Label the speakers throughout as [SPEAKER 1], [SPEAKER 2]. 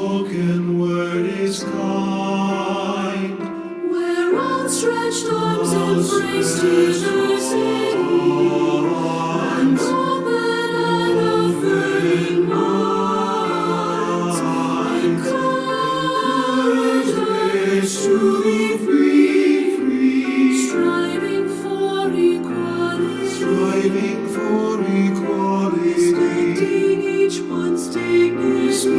[SPEAKER 1] spoken word is kind.
[SPEAKER 2] Where outstretched arms embrace teachers and open and offering minds, encourage to be free, striving for equality, respecting each one's dignity,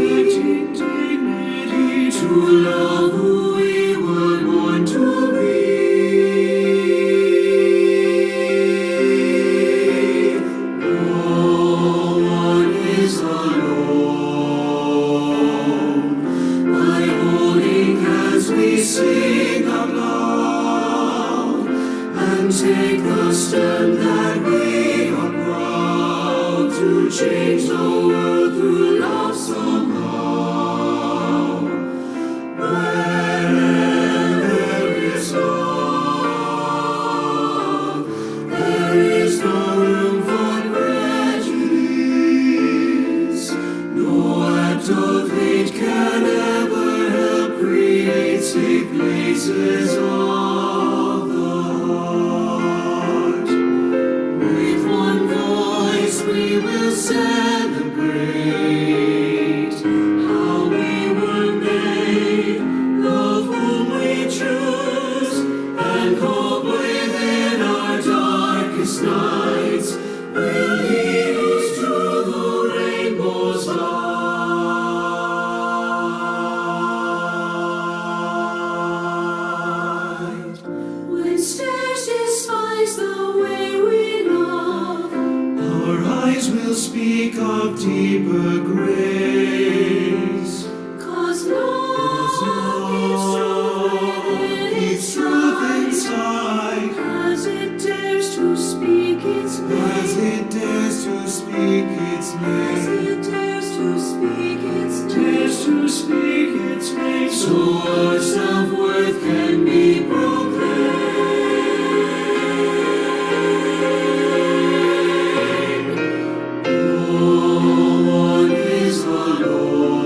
[SPEAKER 2] to love who we were born to be. No one is alone. By holding hands we sing out loud and take the stand that we are proud to change the world through love somehow. Where there is love, there is no room for prejudice. No act of hate can ever help create safe places of the heart. With one voice we will celebrate how we were made, love whom we choose, and hope within our darkest nights will lead us to the rainbow's light. When stairs despise the way we love,
[SPEAKER 1] Our eyes will speak of deeper grace.
[SPEAKER 2] 'cause love keeps truth inside, as it dares to speak its name,
[SPEAKER 1] As it dares to speak its
[SPEAKER 2] as
[SPEAKER 1] name,
[SPEAKER 2] it dares to speak its
[SPEAKER 1] dares to speak its name,
[SPEAKER 2] so our self-worth can be proclaimed. No one is alone.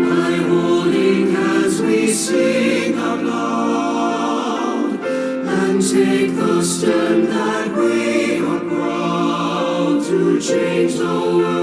[SPEAKER 2] By holding hands we sing out loud and take the stand that we are proud to change the world